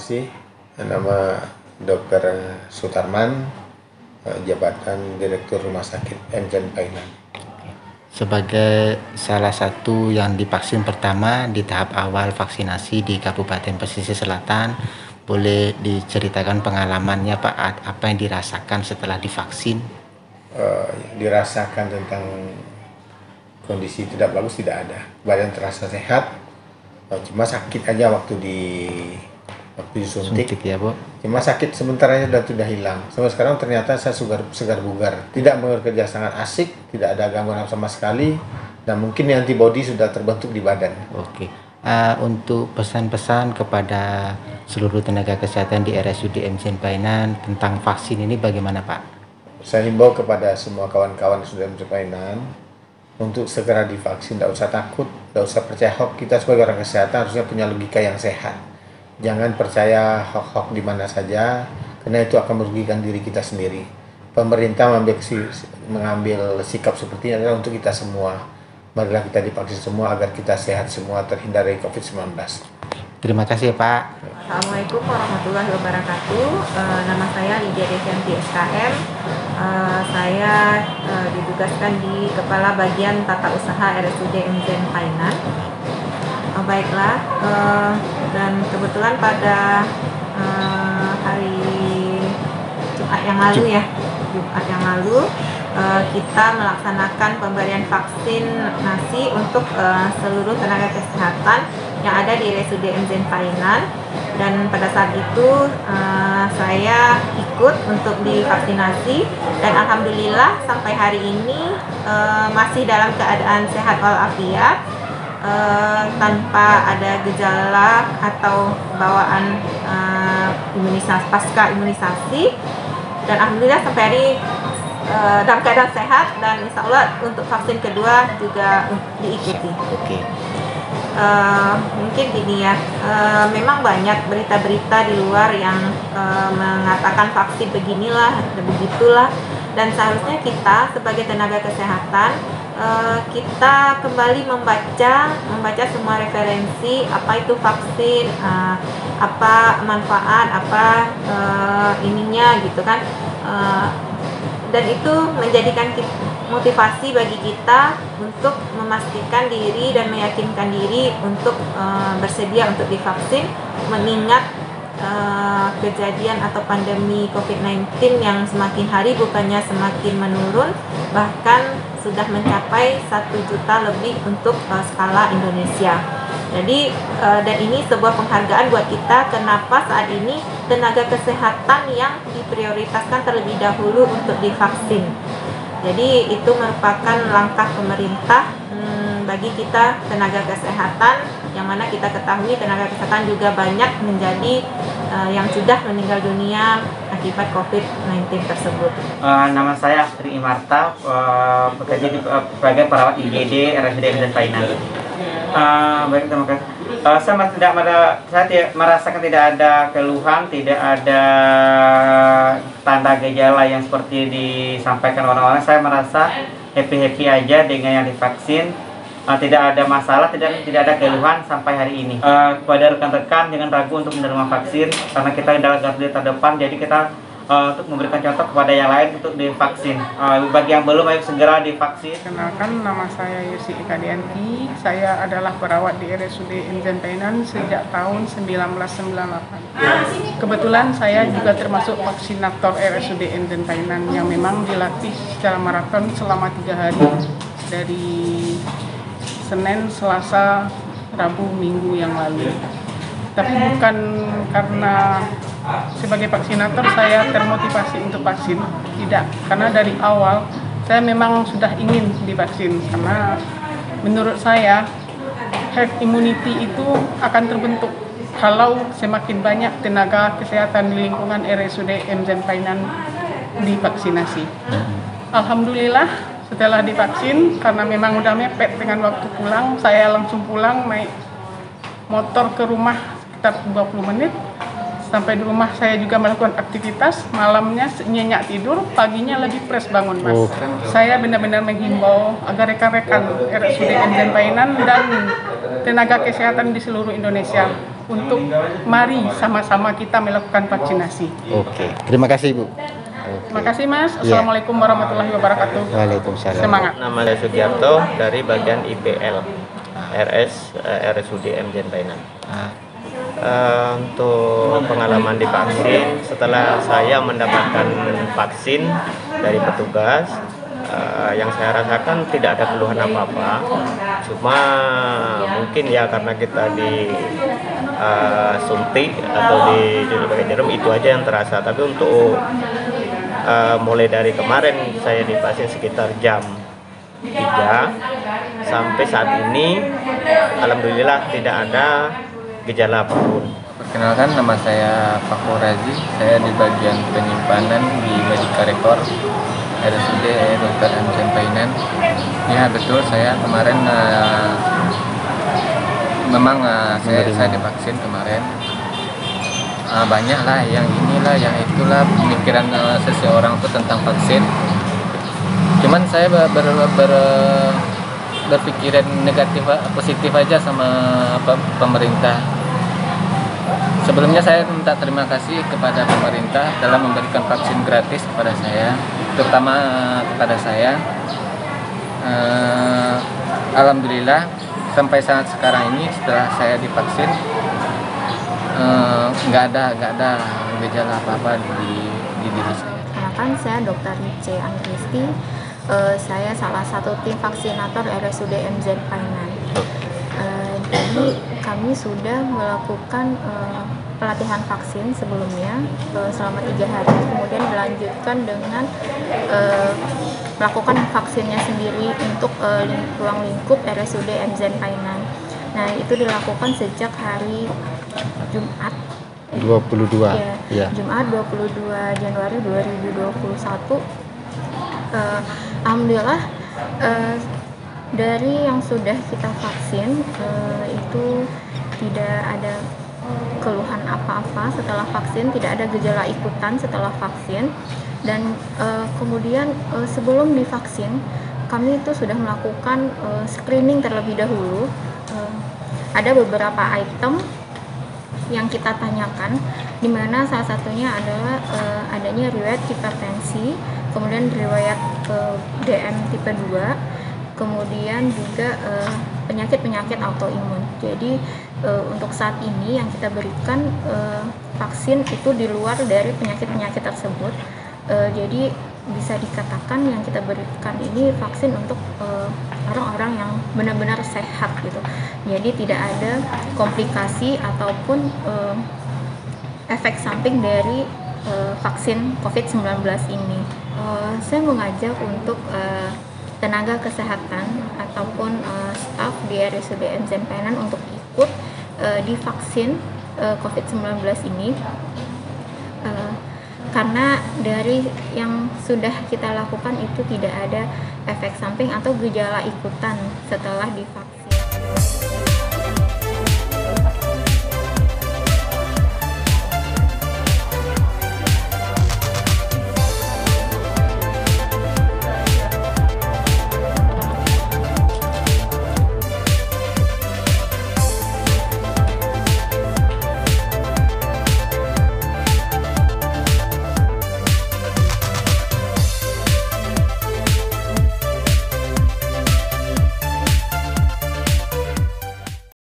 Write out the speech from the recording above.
kasih. Nama Dr. Sutarman, jabatan Direktur Rumah Sakit Enzen Painan. Sebagai salah satu yang divaksin pertama di tahap awal vaksinasi di Kabupaten Pesisir Selatan, boleh diceritakan pengalamannya Pak, apa yang dirasakan setelah divaksin? Dirasakan tentang kondisi tidak bagus tidak ada, badan terasa sehat, cuma sakit aja waktu disuntik ya Bu. Cuma sakit sebentar aja dan sudah hilang. Sampai sekarang ternyata saya segar bugar, tidak bekerja, sangat asik, tidak ada gangguan sama sekali, dan mungkin antibodi sudah terbentuk di badan. Oke. Untuk pesan-pesan kepada seluruh tenaga kesehatan di RSUD Enzen Painan tentang vaksin ini bagaimana Pak? Saya himbau kepada semua kawan-kawan Enzen Painan untuk segera divaksin, tidak usah takut, tidak usah percaya hoax. Kita sebagai orang kesehatan harusnya punya logika yang sehat. Jangan percaya hoax di mana saja, karena itu akan merugikan diri kita sendiri. Pemerintah mengambil sikap seperti ini adalah untuk kita semua. Marilah kita divaksin semua agar kita sehat semua, terhindar dari COVID-19. Terima kasih Pak. Assalamualaikum warahmatullahi wabarakatuh. Nama saya Lydia Devianti SKM. Saya ditugaskan di Kepala Bagian Tata Usaha RSUD Enzen Painan. Baiklah, dan kebetulan pada hari Jumat yang lalu kita melaksanakan pemberian vaksinasi untuk seluruh tenaga kesehatan yang ada di RSUD Enzen Painan, dan pada saat itu saya ikut untuk divaksinasi, dan alhamdulillah sampai hari ini masih dalam keadaan sehat walafiat, tanpa ada gejala atau bawaan pasca imunisasi, dan alhamdulillah sampai hari dalam keadaan sehat, dan insya Allah untuk vaksin kedua juga diikuti. Oke. Mungkin gini ya, memang banyak berita-berita di luar yang mengatakan vaksin beginilah, begitulah, dan seharusnya kita sebagai tenaga kesehatan kita kembali membaca semua referensi, apa itu vaksin, apa manfaat, apa ininya gitu kan, dan itu menjadikan motivasi bagi kita untuk memastikan diri dan meyakinkan diri untuk bersedia untuk divaksin, mengingat kejadian atau pandemi COVID-19 yang semakin hari bukannya semakin menurun, bahkan sudah mencapai 1 juta lebih untuk skala Indonesia. Jadi dan ini sebuah penghargaan buat kita, kenapa saat ini tenaga kesehatan yang diprioritaskan terlebih dahulu untuk divaksin. Jadi itu merupakan langkah pemerintah bagi kita tenaga kesehatan, yang mana kita ketahui tenaga kesehatan juga banyak menjadi yang sudah meninggal dunia akibat COVID-19 tersebut. Nama saya Sri Imarta, bekerja sebagai perawat IGD RSUD Enzen Painan. Baik, terima kasih. Saya tidak merasakan, tidak ada keluhan, tidak ada tanda gejala yang seperti disampaikan orang-orang. Saya merasa happy aja dengan yang divaksin. Tidak ada masalah, tidak ada keluhan sampai hari ini. Kepada rekan-rekan, jangan ragu untuk menerima vaksin, karena kita adalah garda terdepan, jadi kita untuk memberikan contoh kepada yang lain untuk divaksin. Bagi yang belum, ayo segera divaksin. Kenalkan, nama saya Yusi Ikadianti. Saya adalah perawat di RSUD Enzen Painan sejak tahun 1998. Kebetulan saya juga termasuk vaksinator RSUD Enzen Painan yang memang dilatih secara maraton selama 3 hari, dari Senin, Selasa, Rabu, Minggu yang lalu. Tapi bukan karena sebagai vaksinator saya termotivasi untuk vaksin, tidak. Karena dari awal saya memang sudah ingin divaksin, karena menurut saya herd immunity itu akan terbentuk kalau semakin banyak tenaga kesehatan di lingkungan RSUD Enzen Painan divaksinasi. Alhamdulillah, setelah divaksin, karena memang udah mepet dengan waktu pulang, saya langsung pulang naik motor ke rumah sekitar 20 menit. Sampai di rumah saya juga melakukan aktivitas, malamnya nyenyak tidur, paginya lebih fresh bangun, Mas. Saya benar-benar menghimbau agar rekan-rekan RSUD Enzen Painan dan tenaga kesehatan di seluruh Indonesia untuk mari sama-sama kita melakukan vaksinasi. Oke, terima kasih Bu. Terima kasih Mas. Assalamualaikum warahmatullahi wabarakatuh. Waalaikumsalam. Semangat. Nama saya Sugiarto dari bagian IPL RSUD Mzen Painan. Untuk pengalaman divaksin, setelah saya mendapatkan vaksin dari petugas, yang saya rasakan tidak ada keluhan apa-apa. Cuma mungkin ya karena kita di suntik atau pakai jarum, itu aja yang terasa. Tapi untuk mulai dari kemarin saya divaksin sekitar jam 3 sampai saat ini, alhamdulillah tidak ada gejala apapun. Perkenalkan, nama saya Fakhrul Razi. Saya di bagian penyimpanan di Medika Rekor RSUD Dr. Mzen Painan. Ya betul, saya kemarin memang saya divaksin kemarin. Banyak lah yang inilah yang itulah pemikiran seseorang tuh tentang vaksin. Cuman saya berpikiran negatif, positif aja sama pemerintah. Sebelumnya saya minta terima kasih kepada pemerintah dalam memberikan vaksin gratis kepada saya, terutama kepada saya. Alhamdulillah sampai saat sekarang ini setelah saya divaksin nggak ada gejala apa-apa di diri saya. Perkenalkan, saya Dr. C. Angristi. Saya salah satu tim vaksinator RSUD Mzen Painan. Jadi kami sudah melakukan pelatihan vaksin sebelumnya selama 3 hari, kemudian dilanjutkan dengan melakukan vaksinnya sendiri untuk ruang lingkup RSUD Mzen Painan. Nah, itu dilakukan sejak hari Jumat 22. Ya. Jumat 22 Januari 2021. Alhamdulillah dari yang sudah kita vaksin itu tidak ada keluhan apa-apa setelah vaksin, tidak ada gejala ikutan setelah vaksin. Dan kemudian sebelum divaksin kami itu sudah melakukan screening terlebih dahulu. Ada beberapa item yang kita tanyakan, di mana salah satunya adalah adanya riwayat hipertensi, kemudian riwayat DM tipe 2, kemudian juga penyakit-penyakit autoimun. Jadi untuk saat ini yang kita berikan vaksin itu di luar dari penyakit-penyakit tersebut. Jadi bisa dikatakan yang kita berikan ini vaksin untuk orang-orang yang benar-benar sehat gitu. Jadi tidak ada komplikasi ataupun efek samping dari vaksin COVID-19 ini. Saya mengajak untuk tenaga kesehatan ataupun staf di RSUD Mzen Painan untuk ikut divaksin COVID-19 ini. Karena dari yang sudah kita lakukan itu tidak ada efek samping atau gejala ikutan setelah divaksin.